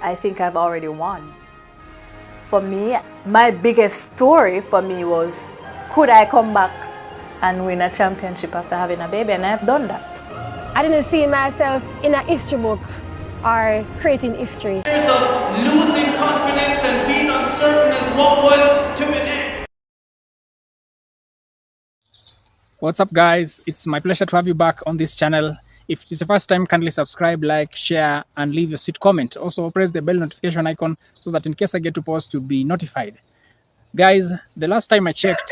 I think I've already won. For me, my biggest story for me was, could I come back and win a championship after having a baby? And I've done that. I didn't see myself in a history book or creating history. Years of losing confidence and being uncertain as what was to an end. What's up, guys? It's my pleasure to have you back on this channel. If it's the first time, kindly subscribe, like, share, and leave a sweet comment. Also, press the bell notification icon so that in case I get to post, you'll be notified. Guys, the last time I checked,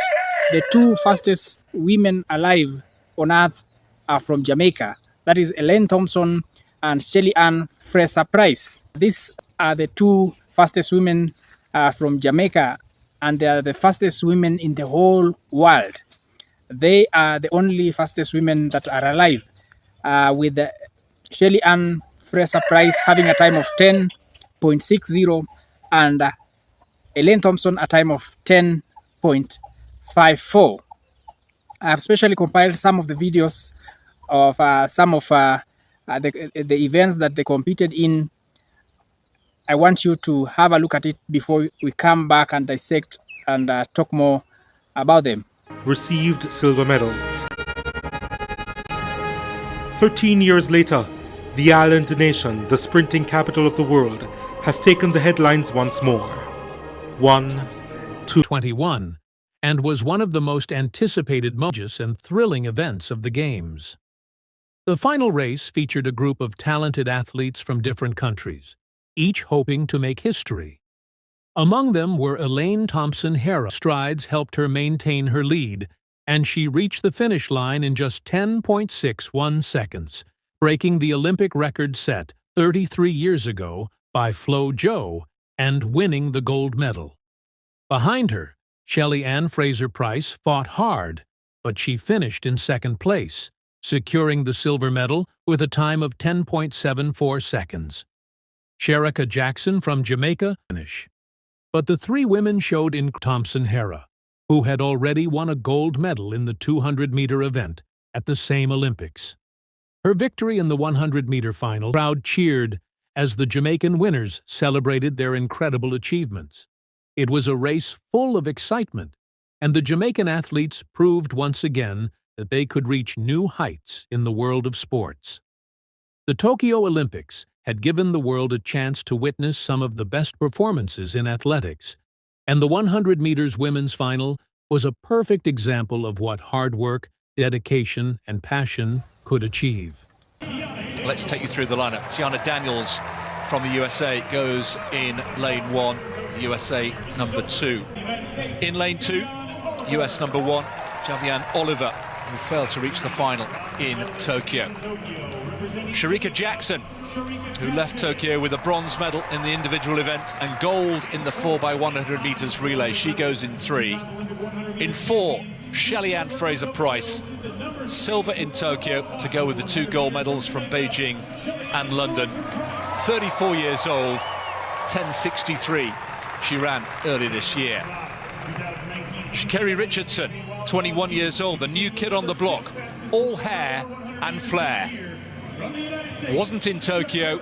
the two fastest women alive on Earth are from Jamaica. That is ELAINE Thompson and Shelly-Ann Fraser-Pryce. These are the two fastest women from Jamaica, and they are the fastest women in the whole world. They are the only fastest women that are alive, with Shelly-Ann Fraser-Pryce having a time of 10.60 and ELAINE Thompson a time of 10.54. I have specially compiled some of the videos of some of the events that they competed in. I want you to have a look at it before we come back and dissect and talk more about them. Received silver medals. 13 years later, the island nation, the sprinting capital of the world, has taken the headlines once more. 21, and was one of the most anticipated moments and thrilling events of the Games. The final race featured a group of talented athletes from different countries, each hoping to make history. Among them were ELAINE Thompson-HERAH. Strides helped her maintain her lead, and she reached the finish line in just 10.61 seconds, breaking the Olympic record set 33 years ago by Flo Jo and winning the gold medal. Behind her, Shelly-Ann Fraser-Pryce fought hard, but she finished in second place, securing the silver medal with a time of 10.74 seconds. Shericka Jackson from Jamaica finished. But the three women showed in Thompson-HERAH, who had already won a gold medal in the 200-meter event at the same Olympics. Her victory in the 100-meter final, the crowd cheered as the Jamaican winners celebrated their incredible achievements. It was a race full of excitement, and the Jamaican athletes proved once again that they could reach new heights in the world of sports. The Tokyo Olympics had given the world a chance to witness some of the best performances in athletics, and the 100 meters women's final was a perfect example of what hard work, dedication, and passion could achieve. Let's take you through the lineup. Tiana Daniels from the USA goes in lane 1, USA number 2. In lane 2, US number 1, Javianne Oliver, who failed to reach the final in Tokyo. Shericka Jackson, who left Tokyo with a bronze medal in the individual event and gold in the 4x100 meters relay. She goes in 3. In 4, Shelly-Ann Fraser-Pryce, silver in Tokyo to go with the 2 gold medals from Beijing and London. 34 years old, 10.63 she ran earlier this year. Sha'Carri Richardson, 21 years old, the new kid on the block, all hair and flair. Wasn't in Tokyo.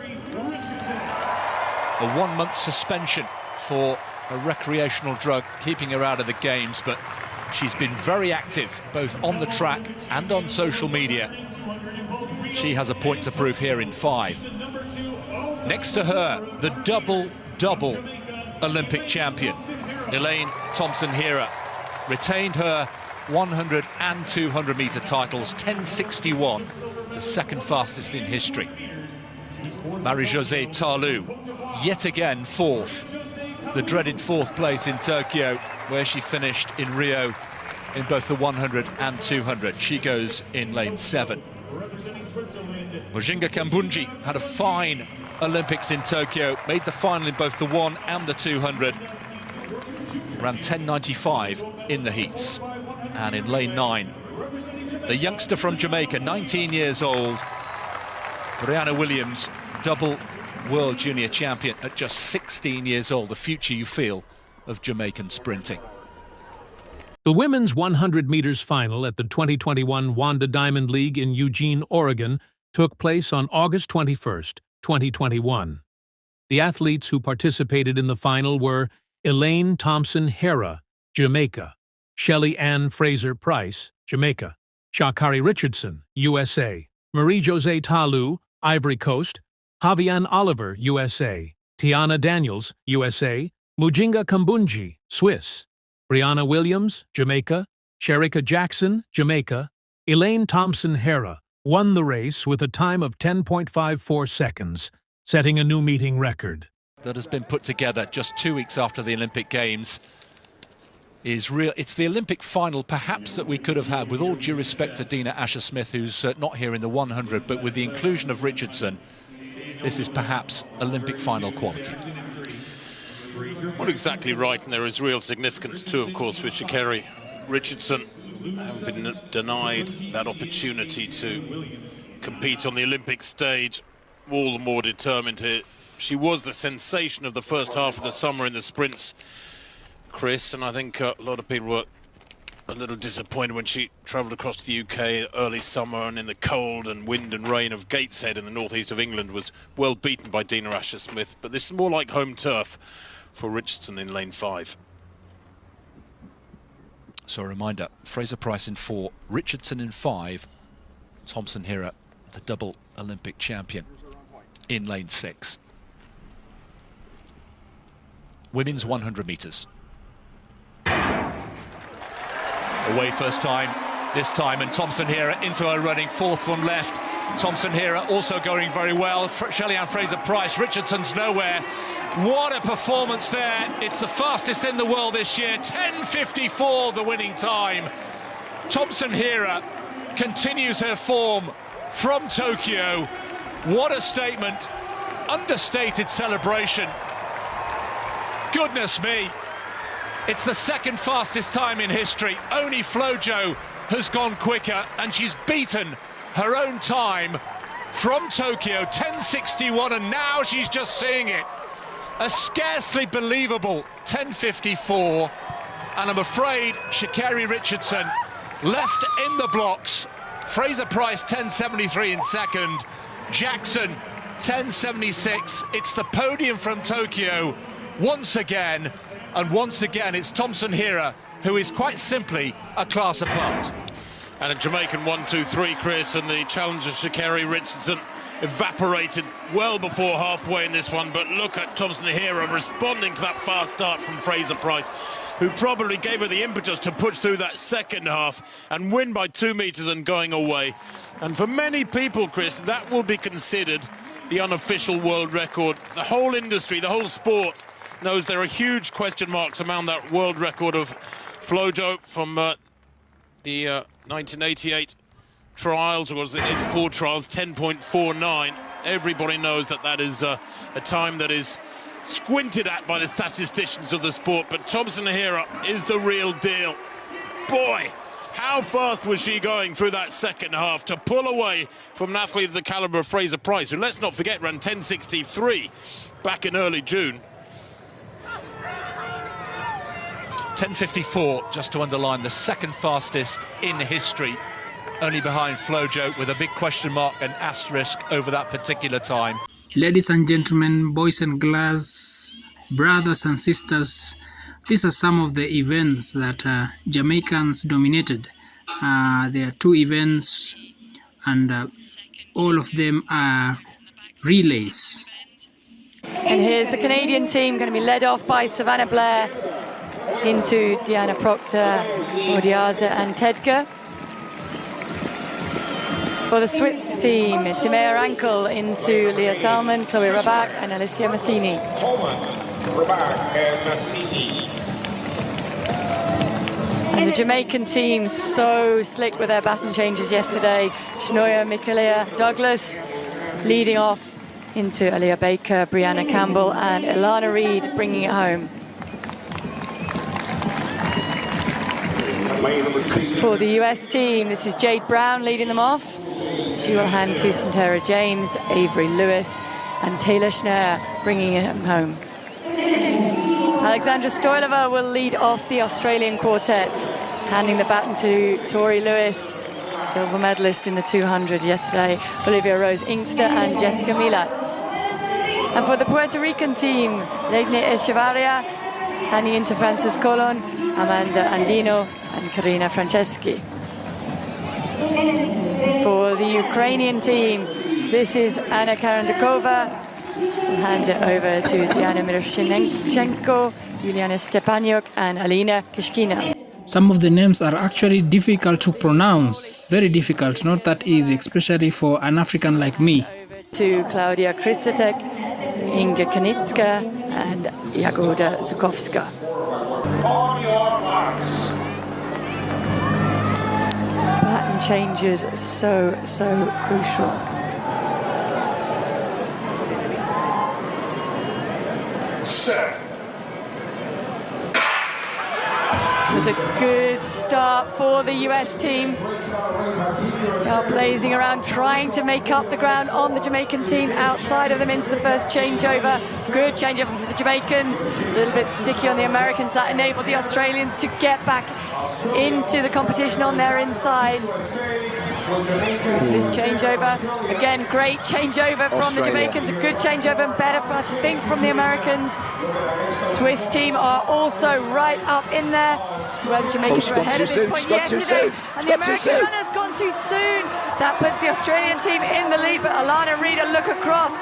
A 1-month suspension for a recreational drug keeping her out of the Games, but she's been very active both on the track and on social media. She has a point to prove here in 5. Next to her, the double Olympic champion, ELAINE Thompson-HERAH, retained her 100 and 200 meter titles, 10.61, the second fastest in history. Marie-Josée Tarlou, yet again 4th, the dreaded 4th place in Tokyo, where she finished in Rio in both the 100 and 200. She goes in lane 7. Mujinga Kambunji had a fine Olympics in Tokyo, made the final in both the 1 and the 200. Ran 10.95 in the heats. And in lane 9, the youngster from Jamaica, 19 years old, Brianna Williams, double world junior champion at just 16 years old. The future, you feel, of Jamaican sprinting. The women's 100 meters final at the 2021 Wanda Diamond League in Eugene, Oregon, took place on August 21st, 2021. The athletes who participated in the final were ELAINE Thompson-HERAH, Jamaica; Shelly-Ann Fraser-Pryce, Jamaica; Sha'Carri Richardson, USA; Marie-Josée Talu, Ivory Coast; Javianne Oliver, USA; Tiana Daniels, USA; Mujinga Kambunji, Swiss; Brianna Williams, Jamaica; Shericka Jackson, Jamaica. ELAINE Thompson-HERAH won the race with a time of 10.54 seconds, setting a new meeting record. That has been put together just 2 weeks after the Olympic Games is real. It's the Olympic final perhaps that we could have had, with all due respect to Dina Asher-Smith, who's not here in the 100, but with the inclusion of Richardson, this is perhaps Olympic final quality. Well, exactly right, and there is real significance too, of course, with Sha'Carri Richardson having been denied that opportunity to compete on the Olympic stage. All the more determined here. She was the sensation of the first half of the summer in the sprints, Chris, and I think a lot of people were a little disappointed when she travelled across to the UK early summer and in the cold and wind and rain of Gateshead in the northeast of England was well beaten by Dina Asher-Smith. But this is more like home turf for Richardson in lane 5. So a reminder, Fraser-Pryce in 4, Richardson in 5, Thompson-HERAH, the double Olympic champion, in lane 6. Women's 100 metres. Away first time, this time, and Thompson-HERAH into her running, 4th from left. Thompson-HERAH also going very well. Shelly-Ann Fraser-Pryce, Richardson's nowhere. What a performance there. It's the fastest in the world this year, 10:54 the winning time. Thompson-HERAH continues her form from Tokyo. What a statement, understated celebration. Goodness me, it's the second fastest time in history. Only Flojo has gone quicker, and she's beaten her own time from Tokyo, 10:61, and now she's just seeing it. A scarcely believable 10:54, and I'm afraid Sha'Carri Richardson left in the blocks. Fraser-Pryce 10:73 in second, Jackson 10:76. It's the podium from Tokyo once again, and once again it's Thompson-HERAH who is quite simply a class apart. And a Jamaican 1-2-3, Chris, and the challenge of Sha'Carri Richardson evaporated well before halfway in this one. But look at Thompson-HERAH responding to that fast start from Fraser-Pryce, who probably gave her the impetus to push through that second half and win by 2 meters and going away. And for many people, Chris, that will be considered the unofficial world record. The whole industry, the whole sport knows there are huge question marks around that world record of Flojo from the 1988 trials, or was it 84 trials, 10.49. Everybody knows that that is a time that is squinted at by the statisticians of the sport, but Thompson-HERAH is the real deal. Boy, how fast was she going through that second half to pull away from an athlete of the caliber of Fraser-Pryce, who, let's not forget, ran 10:63 back in early June. 10:54, just to underline, the second fastest in history, only behind Flojo, with a big question mark and asterisk over that particular time. Ladies and gentlemen, boys and girls, brothers and sisters, these are some of the events that Jamaicans dominated. There are 2 events, and all of them are relays. And here's the Canadian team, going to be led off by Savannah Blair into Diana Proctor, Odiaza and Tedger. For the Swiss team, Timea Rankel into Leah Thalman, Chloe Rabak and Alicia Massini. And the Jamaican team, so slick with their baton changes yesterday. Shanoya Michaela Douglas leading off into Aliyah Baker, Brianna Campbell and Ilana Reid bringing it home. For the US team, this is Jade Brown leading them off. She will hand to Santera James, Avery Lewis and Taylor Schneer bringing it home. Alexandra Stoilova will lead off the Australian quartet, handing the baton to Tori Lewis, silver medalist in the 200 yesterday, Olivia Rose Inkster and Jessica Milat. And for the Puerto Rican team, ELAINE Echevarria, Hani Inter Francis Colon, Amanda Andino, and Karina Franceschi. For the Ukrainian team, this is Anna Karandakova. We'll hand it over to Diana Miroshnichenko, Yuliana Stepaniuk, and Alina Kishkina. Some of the names are actually difficult to pronounce, very difficult, not that easy, especially for an African like me. To Klaudia Kristatek, Inga Kanitska, and Jagoda Zukowska. On your marks. Pattern changes so crucial. Set. It was a good start for the US team. They are blazing around, trying to make up the ground on the Jamaican team outside of them into the first changeover. Good changeover for the Jamaicans. A little bit sticky on the Americans. That enabled the Australians to get back into the competition on their inside. Here's this changeover. Again, great changeover from the Jamaicans. A good changeover and better, I think, from the Americans. Swiss team are also right up in there. This is where the Jamaicans were ahead at this point yesterday. And the American runner's gone too soon. That puts the Australian team in the lead, but Alana Reid, a look across,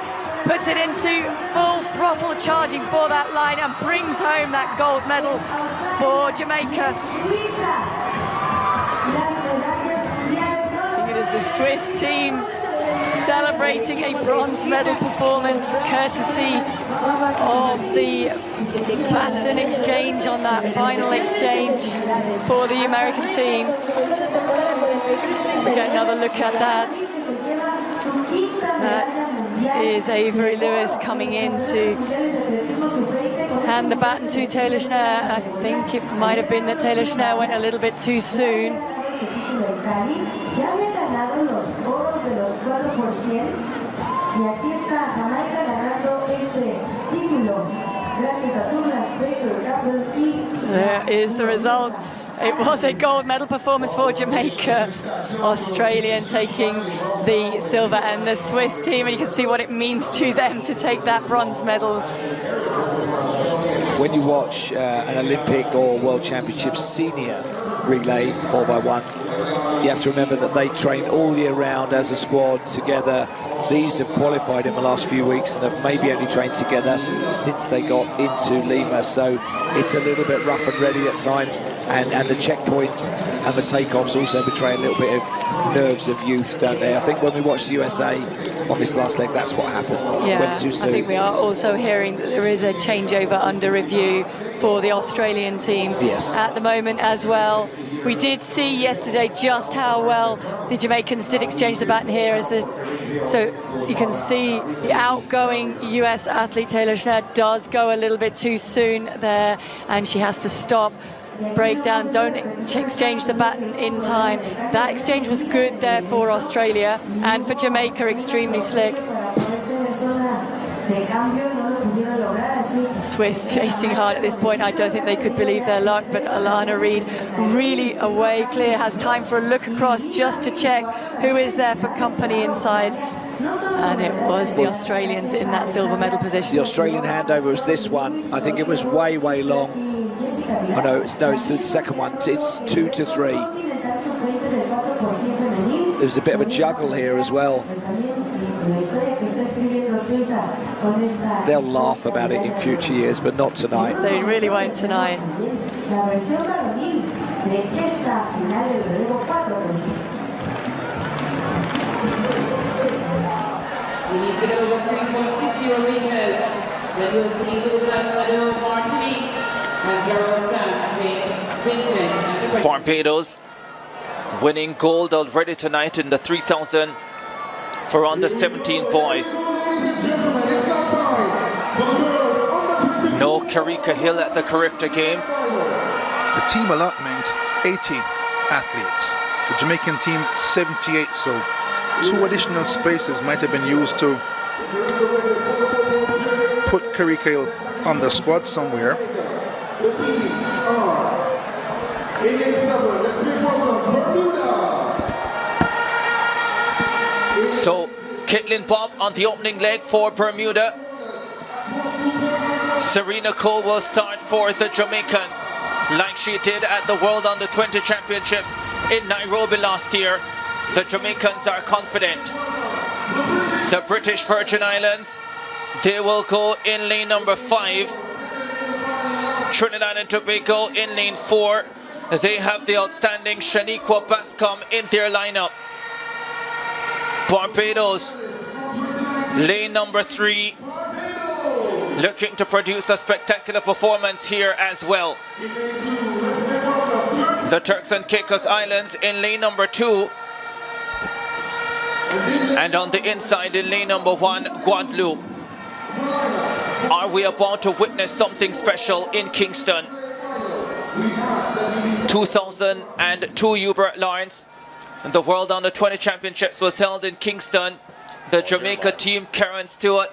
puts it into full throttle charging for that line and brings home that gold medal for Jamaica. It is the Swiss team celebrating a bronze medal performance courtesy of the baton exchange on that final exchange for the American team. We get another look at that. That is Avery Lewis coming in to hand the baton to Taylor Schneider. I think it might have been that Taylor Schneider went a little bit too soon. There is the result. It was a gold medal performance for Jamaica. Australian taking the silver, and the Swiss team, and you can see what it means to them to take that bronze medal. When you watch an Olympic or World Championship senior relay 4x1, you have to remember that they train all year round as a squad together. These have qualified in the last few weeks and have maybe only trained together since they got into Lima, so it's a little bit rough and ready at times, and the checkpoints and the takeoffs also betray a little bit of nerves of youth, don't they? I think when we watched the USA on this last leg, that's what happened. Yeah, went too soon. I think we are also hearing that there is a changeover under review for the Australian team at the moment as well. We did see yesterday just how well the Jamaicans did exchange the baton here, so you can see the outgoing US athlete Taylor Schneider does go a little bit too soon there, and she has to stop, break down, don't exchange the baton in time. That exchange was good there for Australia, and for Jamaica, extremely slick. Swiss chasing hard at this point. I don't think they could believe their luck, but Alana Reid really away clear, has time for a look across just to check who is there for company inside. And it was the Australians in that silver medal position. The Australian handover was this one. I think it was way long. Oh no, it's the second one. It's 2-3. There's a bit of a juggle here as well. They'll laugh about it in future years, but not tonight. They really won't tonight. Torpedoes winning gold already tonight in the 3000 for under 17 boys. No Karika Hill at the Carifta Games. The team allotment, 80 athletes. The Jamaican team, 78. So 2 additional spaces might have been used to put Karika Hill on the squad somewhere. So Caitlin Bob on the opening leg for Bermuda. Serena Cole will start for the Jamaicans like she did at the World Under-20 Championships in Nairobi last year. The Jamaicans are confident. The British Virgin Islands, they will go in lane number 5. Trinidad and Tobago in lane 4. They have the outstanding Shaniqua Bascom in their lineup. Barbados, lane number 3, looking to produce a spectacular performance here as well. The Turks and Caicos Islands in lane number 2. And on the inside in lane number 1, Guadeloupe. Are we about to witness something special in Kingston? 2002 Hubert Lawrence. The World Under-20 Championships was held in Kingston. The Jamaica team, Karen Stewart,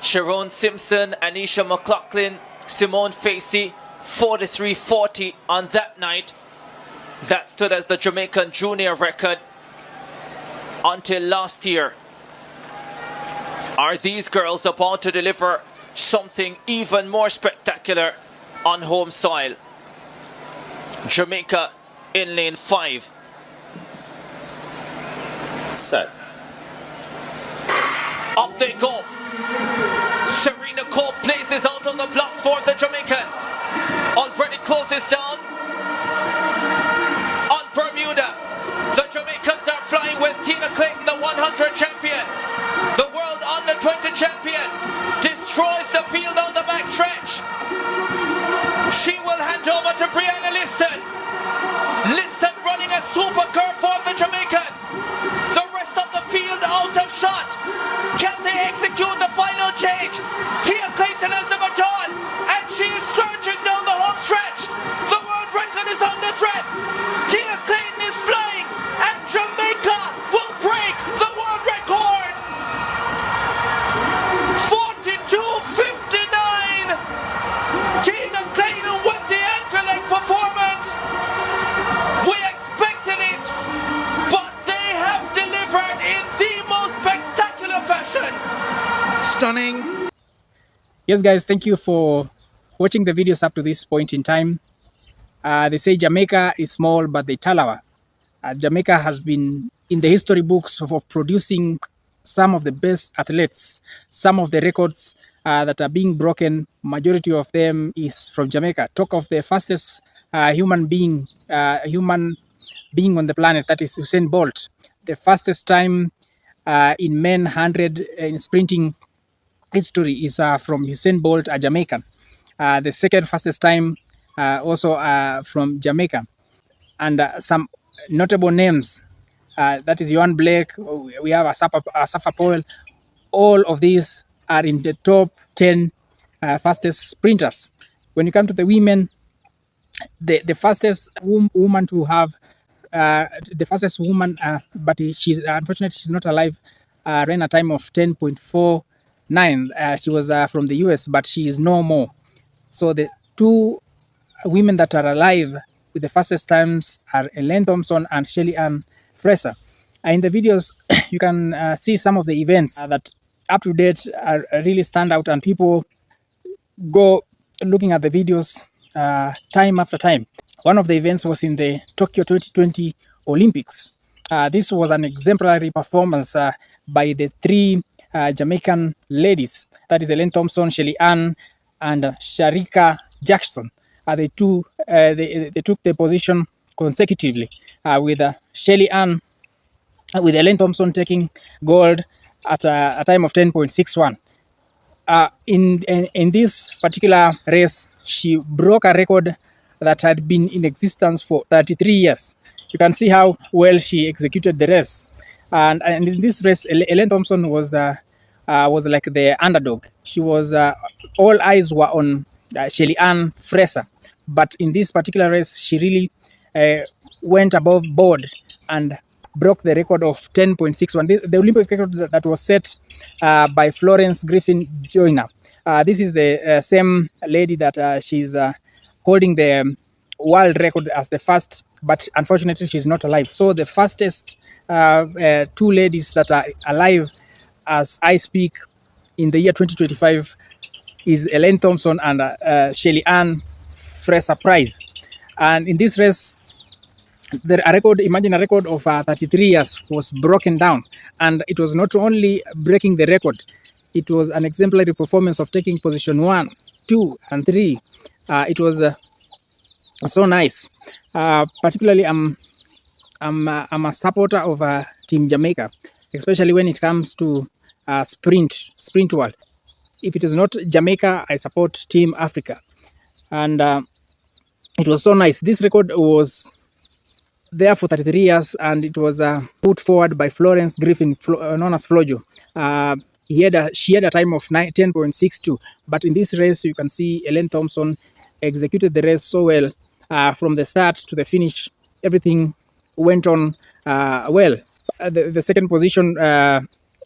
Sharon Simpson, Anisha McLaughlin, Simone Facey, 43-40 on that night. That stood as the Jamaican junior record until last year. Are these girls about to deliver something even more spectacular on home soil? Jamaica in lane 5. Set. Up they go. Serena Cole places out on the blocks for the Jamaicans. Already closes down on Bermuda. The Jamaicans are flying with Tina Clayton, the 100 champion. The World Under-20 champion destroys the field on the backstretch. She will hand over to Brianna Liston. Liston running a super curve for the Jamaicans. The rest of the field out of shot. Can they execute the final change? Tia Clayton has the baton and she is surging down the home stretch. The world record is under threat. Tia Clayton is flying and Jamaica will break the world record. 42.59. Tina Clayton with the anchor leg performance. We expected it, but they have delivered in the most spectacular fashion. Stunning. Yes, guys, thank you for watching the videos up to this point in time. They say Jamaica is small, but they talawa. Jamaica has been in the history books of producing some of the best athletes. Some of the records that are being broken, majority of them is from Jamaica. Talk of the fastest human being on the planet, that is Usain Bolt. The fastest time in men 100 in sprinting history is from Usain Bolt, a Jamaican. The second fastest time also from Jamaica. And some notable names, that is Johan Blake, we have Asafa Powell. All of these are in the top 10 fastest sprinters. When you come to the women, the fastest woman to have, the fastest woman, but she's unfortunately she's not alive, ran a time of 10.49. She was from the US, but she is no more. So the two women that are alive with the fastest times are ELAINE Thompson and Shelly-Ann Fraser. In the videos, you can see some of the events that up to date are really stand out, and people go looking at the videos time after time. One of the events was in the Tokyo 2020 Olympics. This was an exemplary performance by the three Jamaican ladies, that is ELAINE Thompson, Shelly-Ann, and Sharika Jackson. They took the position consecutively, with Shelly-Ann, with ELAINE Thompson taking gold at a time of 10.61. In this particular race, she broke a record that had been in existence for 33 years. You can see how well she executed the race. And in this race, ELAINE Thompson was like the underdog. She was all eyes were on Shelly-Ann Fraser, but in this particular race, she really went above board and broke the record of 10.61. The Olympic record that was set by Florence Griffin Joyner. This is the same lady that she's holding the world record as the first, but unfortunately she's not alive. So the fastest two ladies that are alive as I speak in the year 2025 is ELAINE Thompson and Shelly-Ann Fraser-Pryce. And in this race, imagine a record of 33 years was broken down. And it was not only breaking the record, it was an exemplary performance of taking position 1, 2, and 3. It was so nice. Particularly, I'm a supporter of Team Jamaica, especially when it comes to sprint world. If it is not Jamaica, I support Team Africa. And it was so nice. This record was there for 33 years, and it was put forward by Florence Griffin, known as Flojo. She had a time of 10.62, but in this race, you can see ELAINE Thompson executed the race so well. From the start to the finish, everything went on well. The second position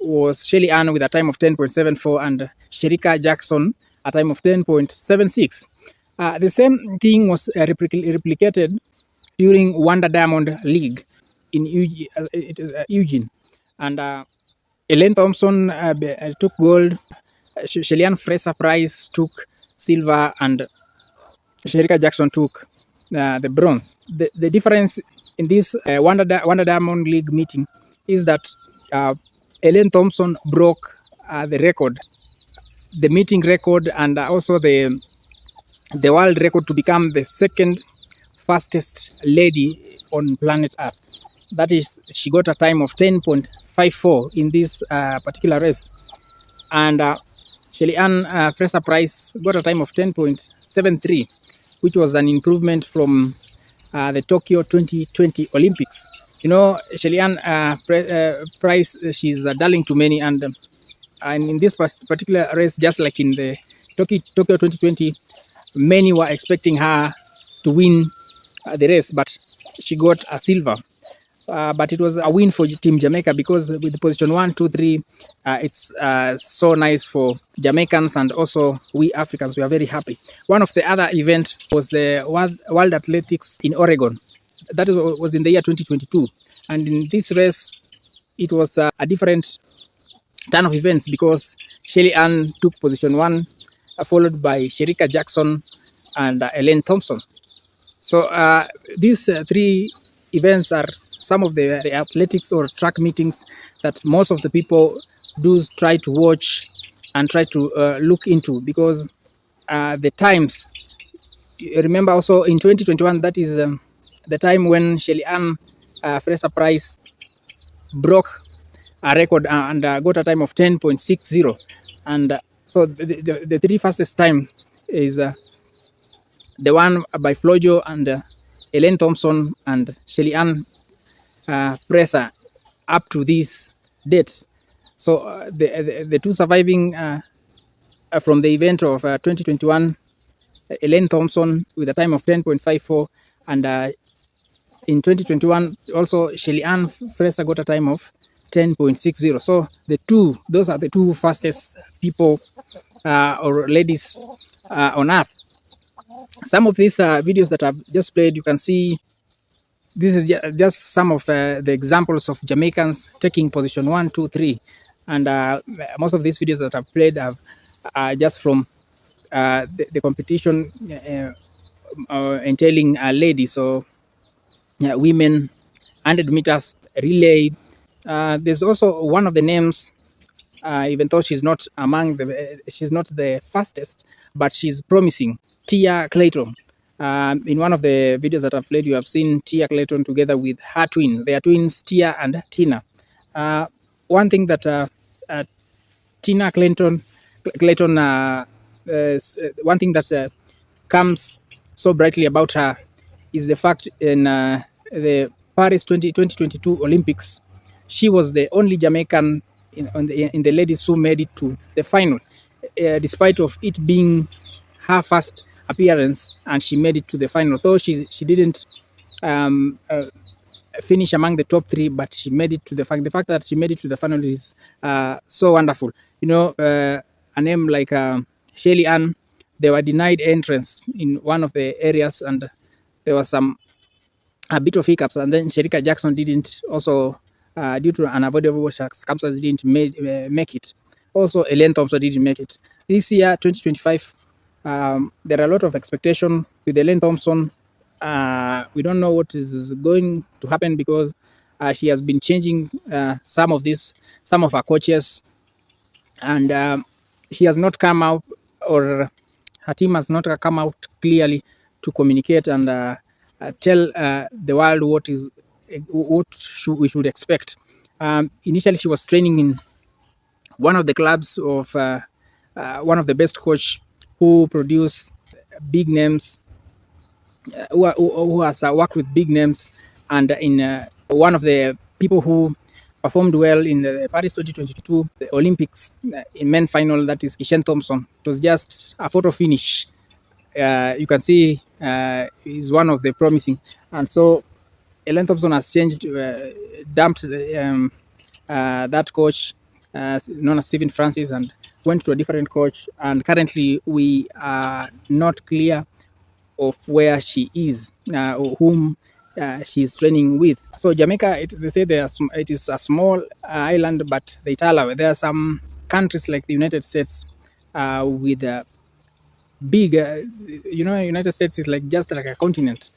was Shelly-Ann with a time of 10.74 and Sherika Jackson a time of 10.76. The same thing was replicated during Wonder Diamond League in Eugene. And ELAINE Thompson took gold, Shelly-Ann Fraser-Pryce took silver, and Sherika Jackson took the bronze. The difference in this Wonder Diamond League meeting is that ELAINE Thompson broke the record, the meeting record, and also the world record to become the second fastest lady on planet Earth. That is, she got a time of 10.54 in this particular race. And Shelly-Ann Fraser-Pryce got a time of 10.73, which was an improvement from the Tokyo 2020 Olympics. You know, Shelly-Ann Pryce, she's a darling to many, and in this particular race, just like in the Tokyo 2020, many were expecting her to win the race, but she got a silver. But it was a win for Team Jamaica, because with the position 1, 2, 3, it's so nice for Jamaicans, and also we Africans, we are very happy. One of the other events was the World Athletics in Oregon. That was in the year 2022. And in this race, it was a different turn of events, because Shelly-Ann took position 1, followed by Sherika Jackson and ELAINE Thompson. So these three events are some of the athletics or track meetings that most of the people do try to watch and try to look into, because the times, remember also in 2021, that is the time when Shelly-Ann Fraser-Pryce broke a record and got a time of 10.60. And so the three fastest time is the one by Flojo and ELAINE Thompson and Shelly-Ann Fraser up to this date. So the two surviving from the event of 2021, ELAINE Thompson with a time of 10.54, and in 2021 also Shelly-Ann Fraser got a time of 10.60. So those are the two fastest people or ladies on Earth. Some of these videos that I've just played, you can see this is just some of the examples of Jamaicans taking position 1, 2, 3. And most of these videos that I've played are just from the competition entailing ladies, so women, 100 meters relay. There's also one of the names, even though she's not the fastest, but she's promising, Tia Clayton. In one of the videos that I've played, you have seen Tia Clayton together with her twin. They are twins, Tia and Tina. One thing that Tina Clayton, one thing that comes so brightly about her is the fact in the Paris 2022 Olympics, she was the only Jamaican in the ladies who made it to the final, despite of it being her first appearance, and she made it to the final. Though she didn't finish among the top 3, but she made it to the fact that she made it to the final is so wonderful. You know, a name like Shelly-Ann, they were denied entrance in one of the areas, and there was a bit of hiccups, and then Sherika Jackson didn't also, due to unavoidable circumstances, didn't make it. also ELAINE Thompson didn't make it. This year, 2025, there are a lot of expectation with ELAINE Thompson. We don't know what is going to happen because she has been changing some of her coaches, and she has not come out, or her team has not come out clearly to communicate and tell the world what we should expect. Initially, she was training in one of the clubs of one of the best coach who produce big names, who has worked with big names, and in one of the people who performed well in the Paris 2022 the Olympics in men final, that is ELAINE Thompson. It was just a photo finish. You can see is one of the promising, and so ELAINE Thompson has changed, dumped that coach known as Stephen Francis and went to a different coach, and currently we are not clear of where she is, or whom she is training with. So Jamaica, they say it is a small island, but they tell her there are some countries like the United States with big, United States is like just like a continent,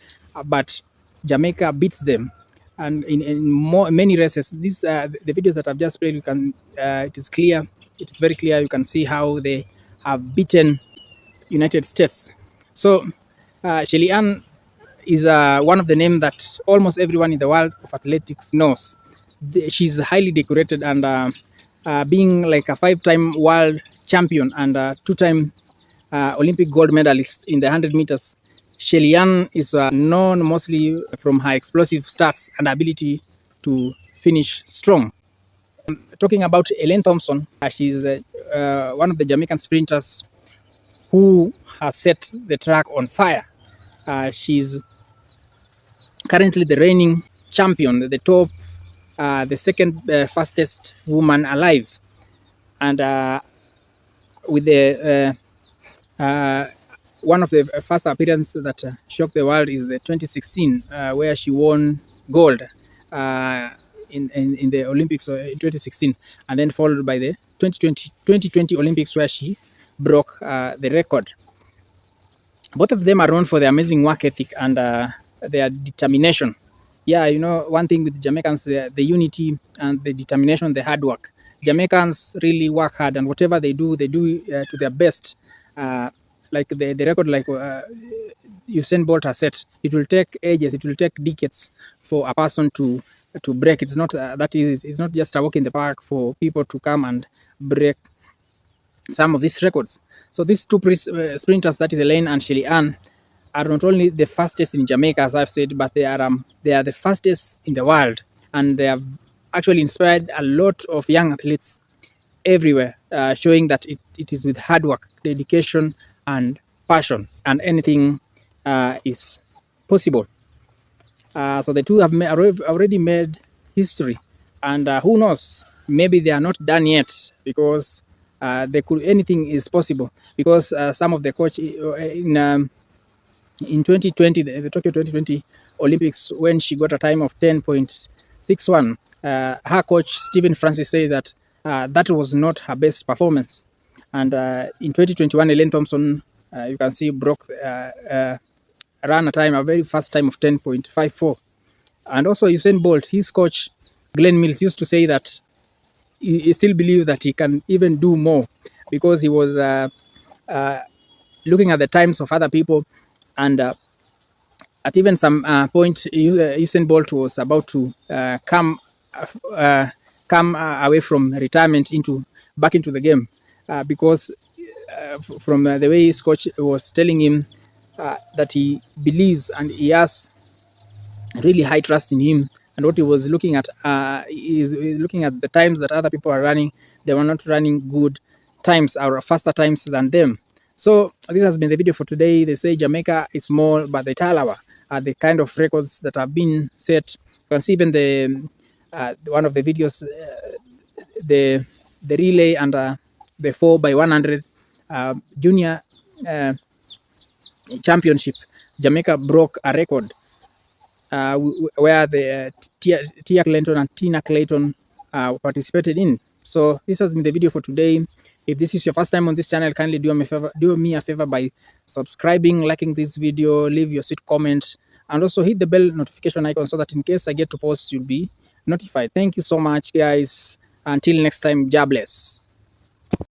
but Jamaica beats them. And in many races, these the videos that I've just played, you can it is clear, it is very clear. You can see how they have beaten United States. So Shelly-Ann is one of the names that almost everyone in the world of athletics knows. She's highly decorated, and being like a 5-time world champion and 2-time Olympic gold medalist in the 100 meters, Shelly-Ann is known mostly from her explosive starts and ability to finish strong. Talking about ELAINE Thompson, she's one of the Jamaican sprinters who has set the track on fire. She's currently the reigning champion, the top, the second fastest woman alive, and with the one of the first appearances that shocked the world is the 2016, where she won gold in the Olympics in 2016, and then followed by the 2020 Olympics, where she broke the record. Both of them are known for their amazing work ethic and their determination. Yeah, one thing with Jamaicans, the unity and the determination, the hard work. Jamaicans really work hard, and whatever they do to their best. Like the record, like Usain Bolt has set, it will take ages, it will take decades for a person to break. It's not that easy. It's not just a walk in the park for people to come and break some of these records. So these two sprinters, that is ELAINE and Shelly-Ann, are not only the fastest in Jamaica, as I've said, but they are the fastest in the world, and they have actually inspired a lot of young athletes everywhere, showing that it is with hard work, dedication, and passion, and anything is possible. So the two have already made history, and who knows, maybe they are not done yet, because anything is possible, because some of the coach in 2020, the Tokyo 2020 Olympics, when she got a time of 10.61, her coach Stephen Francis said that that was not her best performance. And in 2021, ELAINE Thompson, you can see, ran a very fast time of 10.54. And also Usain Bolt, his coach Glenn Mills used to say that he still believes that he can even do more, because he was looking at the times of other people, and at even some point Usain Bolt was about to come away from retirement back into the game, because from the way his coach was telling him that he believes and he has really high trust in him. And what he was looking at is looking at the times that other people are running. They were not running good times or faster times than them. So this has been the video for today. They say Jamaica is small, but the Talawa are the kind of records that have been set. You can see even the one of the videos, the relay and the 4x100 junior championship. Jamaica broke a record where the Tia Clayton and Tina Clayton participated in. So this has been the video for today. If this is your first time on this channel, kindly do me a favor by subscribing, liking this video, leave your sweet comments, and also hit the bell notification icon so that in case I get to post, you'll be notified. Thank you so much, guys. Until next time, God bless.